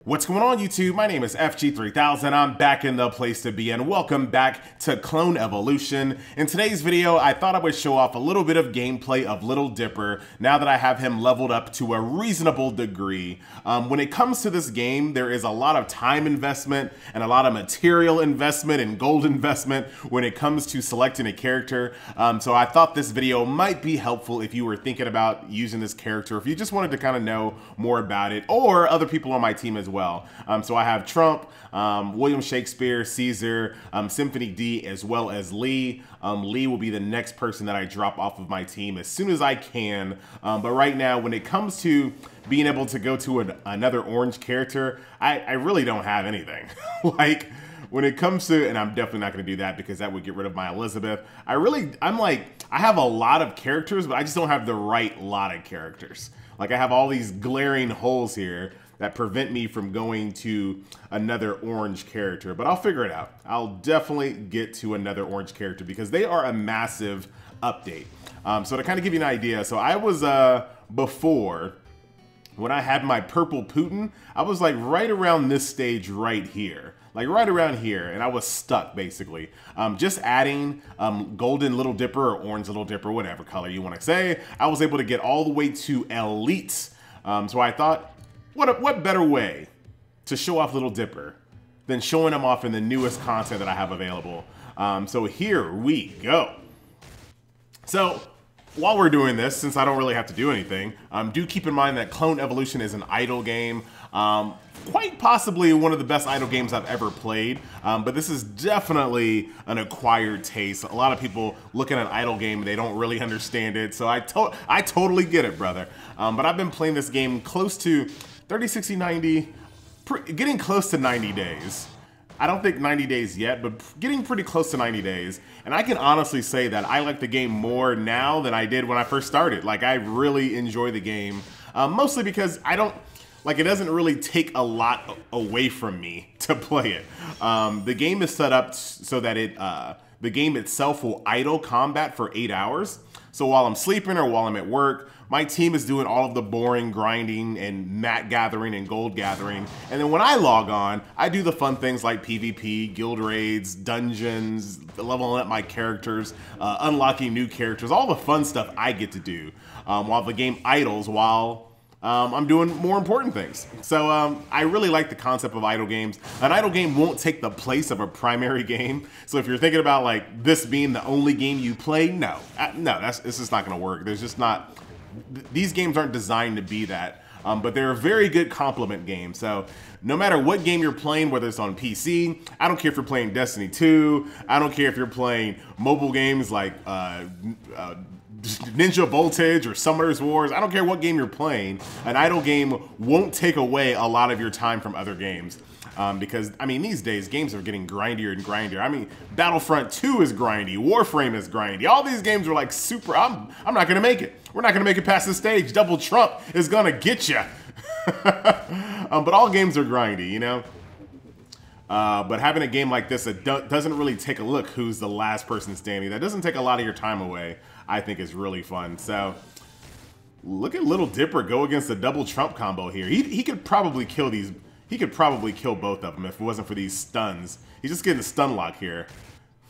What's going on YouTube? My name is FG3000. I'm back in the place to be and welcome back to Clone Evolution. In today's video, I thought I would show off a little bit of gameplay of Little Dipper now that I have him leveled up to a reasonable degree. When it comes to this game, there is a lot of time investment and a lot of material investment and gold investment when it comes to selecting a character. So I thought this video might be helpful if you were thinking about using this character, if you just wanted to kind of know more about it, or other people on my team as well. So I have Trump, William Shakespeare, Caesar, Symphony D, as well as Lee. Lee will be the next person that I drop off of my team as soon as I can. But right now, when it comes to being able to go to another orange character, I really don't have anything. Like, when it comes to, and I'm definitely not going to do that because that would get rid of my Elizabeth. I have a lot of characters, but I just don't have the right lot of characters. Like, I have all these glaring holes here that prevent me from going to another orange character, but I'll figure it out. I'll definitely get to another orange character because they are a massive update. So to kind of give you an idea, so I was, before, when I had my purple Putin, I was like right around this stage right here. Like right around here, and I was stuck basically. Just adding golden Little Dipper or orange Little Dipper, whatever color you want to say, I was able to get all the way to elite. So I thought, what better way to show off Little Dipper than showing him off in the newest content that I have available. So here we go. So while we're doing this, since I don't really have to do anything, do keep in mind that Clone Evolution is an idle game. Quite possibly one of the best idle games I've ever played, but this is definitely an acquired taste. A lot of people look at an idle game and they don't really understand it, so I totally get it, brother. But I've been playing this game close to 30, 60, 90, getting close to 90 days. I don't think 90 days yet, but getting pretty close to 90 days. And I can honestly say that I like the game more now than I did when I first started. Like, I really enjoy the game, mostly because it doesn't really take a lot away from me to play it. The game is set up so that the game itself will idle combat for 8 hours. So while I'm sleeping or while I'm at work, my team is doing all of the boring grinding and mat gathering and gold gathering. And then when I log on, I do the fun things like PvP, guild raids, dungeons, leveling up my characters, unlocking new characters, all the fun stuff I get to do while the game idles while I'm doing more important things. So I really like the concept of idle games. An idle game won't take the place of a primary game. So if you're thinking about like this being the only game you play, no, it's just not gonna work. There's just not, these games aren't designed to be that, but they're a very good complement game. So no matter what game you're playing, whether it's on PC, I don't care if you're playing Destiny 2, I don't care if you're playing mobile games like Ninja Voltage or Summoner's Wars, I don't care what game you're playing, an idle game won't take away a lot of your time from other games. Because, I mean, these days, games are getting grindier and grindier. I mean, Battlefront 2 is grindy, Warframe is grindy. All these games are like super, I'm not gonna make it. We're not gonna make it past this stage. Double Trump is gonna get you. But all games are grindy, you know? But having a game like this that doesn't really take a look who's the last person standing, that doesn't take a lot of your time away, I think is really fun. So look at Little Dipper go against the double Trump combo here. He could probably kill these. He could probably kill both of them if it wasn't for these stuns. He's just getting a stun lock here.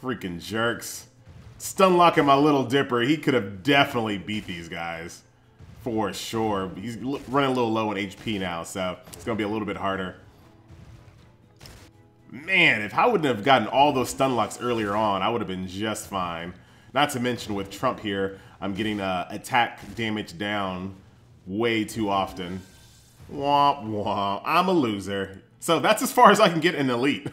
Freaking jerks. Stun locking my Little Dipper. He could have definitely beat these guys for sure. He's running a little low on HP now, so it's gonna be a little bit harder. Man, if I wouldn't have gotten all those stun locks earlier on, I would have been just fine. Not to mention with Trump here, I'm getting attack damage down way too often. Womp womp, I'm a loser. So that's as far as I can get in elite.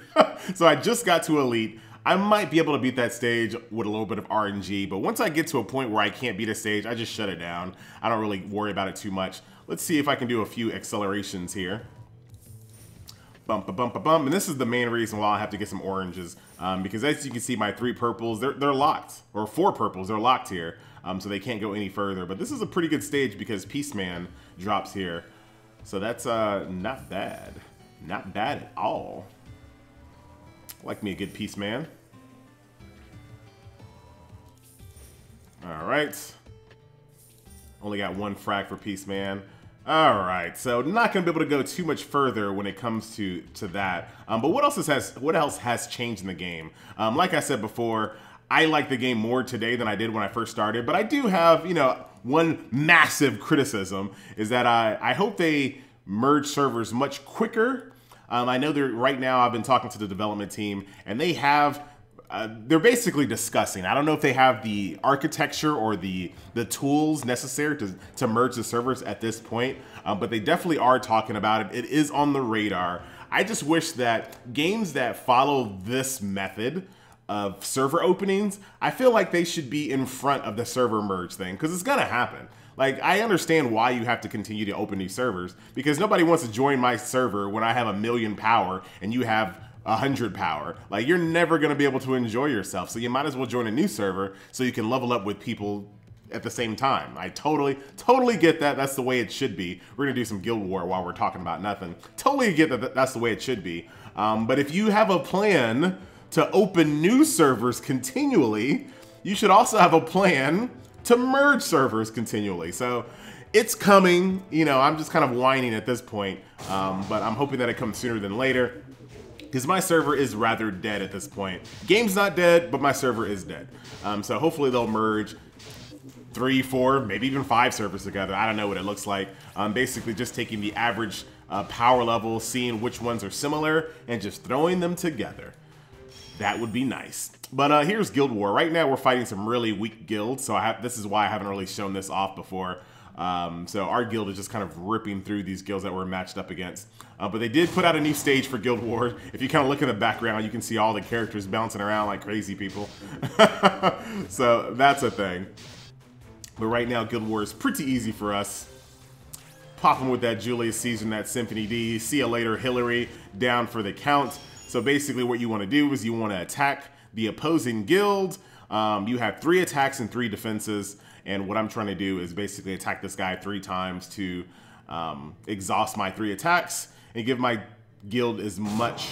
So I just got to elite. I might be able to beat that stage with a little bit of RNG, but once I get to a point where I can't beat a stage, I just shut it down. I don't really worry about it too much. Let's see if I can do a few accelerations here. Bump, a bump, a bump. And this is the main reason why I have to get some oranges. Because as you can see, my 3 purples, they're locked. Or 4 purples, they're locked here. So they can't go any further. But this is a pretty good stage because Peaceman drops here. So that's not bad. Not bad at all. I like me a good Peaceman. Alright. Only got 1 frag for Peaceman. All right, so not gonna be able to go too much further when it comes to that. But what else has changed in the game? Like I said before, I like the game more today than I did when I first started. But I do have, one massive criticism is that I hope they merge servers much quicker. I know right now I've been talking to the development team, and they have. They're basically discussing. I don't know if they have the architecture or the tools necessary to merge the servers at this point, but they definitely are talking about it. It is on the radar. I just wish that games that follow this method of server openings, I feel like they should be in front of the server merge thing, because it's gonna happen. Like, I understand why you have to continue to open these servers, because nobody wants to join my server when I have 1,000,000 power and you have 100 power. Like, you're never going to be able to enjoy yourself. So you might as well join a new server so you can level up with people at the same time. I totally get that. That's the way it should be. We're going to do some Guild War while we're talking about nothing. Totally get that that's the way it should be. But if you have a plan to open new servers continually, you should also have a plan to merge servers continually. So it's coming. I'm just kind of whining at this point, but I'm hoping that it comes sooner than later, because my server is rather dead at this point. Game's not dead, but my server is dead. So hopefully they'll merge 3, 4, maybe even 5 servers together. I don't know what it looks like. Basically just taking the average power level, seeing which ones are similar, and just throwing them together. That would be nice. But here's Guild War. Right now we're fighting some really weak guilds, so this is why I haven't really shown this off before. So our guild is just kind of ripping through these guilds that we're matched up against. But they did put out a new stage for Guild War. If you kind of look in the background, you can see all the characters bouncing around like crazy people. So that's a thing. But right now, Guild War is pretty easy for us. Pop them with that Julius Caesar and that Symphony D. See you later, Hillary, down for the count. So basically what you want to do is you want to attack the opposing guild. You have 3 attacks and 3 defenses. And what I'm trying to do is basically attack this guy 3 times to exhaust my 3 attacks and give my guild as much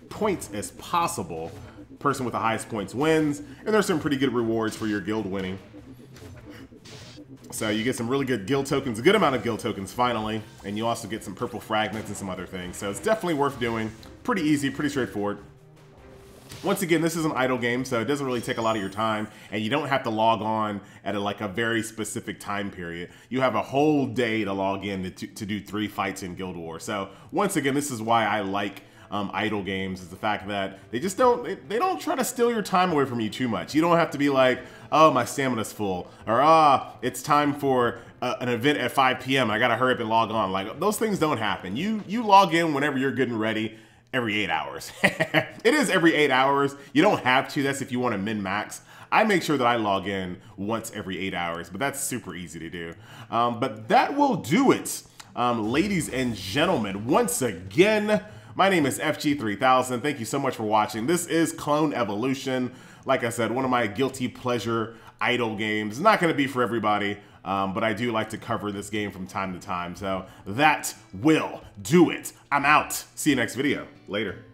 points as possible. Person with the highest points wins, and there's some pretty good rewards for your guild winning. So you get some really good guild tokens, a good amount of guild tokens finally, and you also get some purple fragments and some other things. So it's definitely worth doing. Pretty easy, pretty straightforward. Once again, this is an idle game, so it doesn't really take a lot of your time, and you don't have to log on at a very specific time period. You have a whole day to log in to do 3 fights in Guild War. So once again, this is why I like idle games, is the fact that they don't try to steal your time away from you too much. You don't have to be like, oh, my stamina's full, or it's time for an event at 5 p.m. I gotta hurry up and log on. Like, those things don't happen. You log in whenever you're good and ready. Every 8 hours. It is every 8 hours. You don't have to. That's if you want to min-max. I make sure that I log in once every 8 hours, but that's super easy to do. But that will do it. Ladies and gentlemen, once again, my name is FG3000. Thank you so much for watching. This is Clone Evolution. Like I said, one of my guilty pleasure idle games. Not going to be for everybody, but I do like to cover this game from time to time. So that will do it. I'm out. See you next video. Later.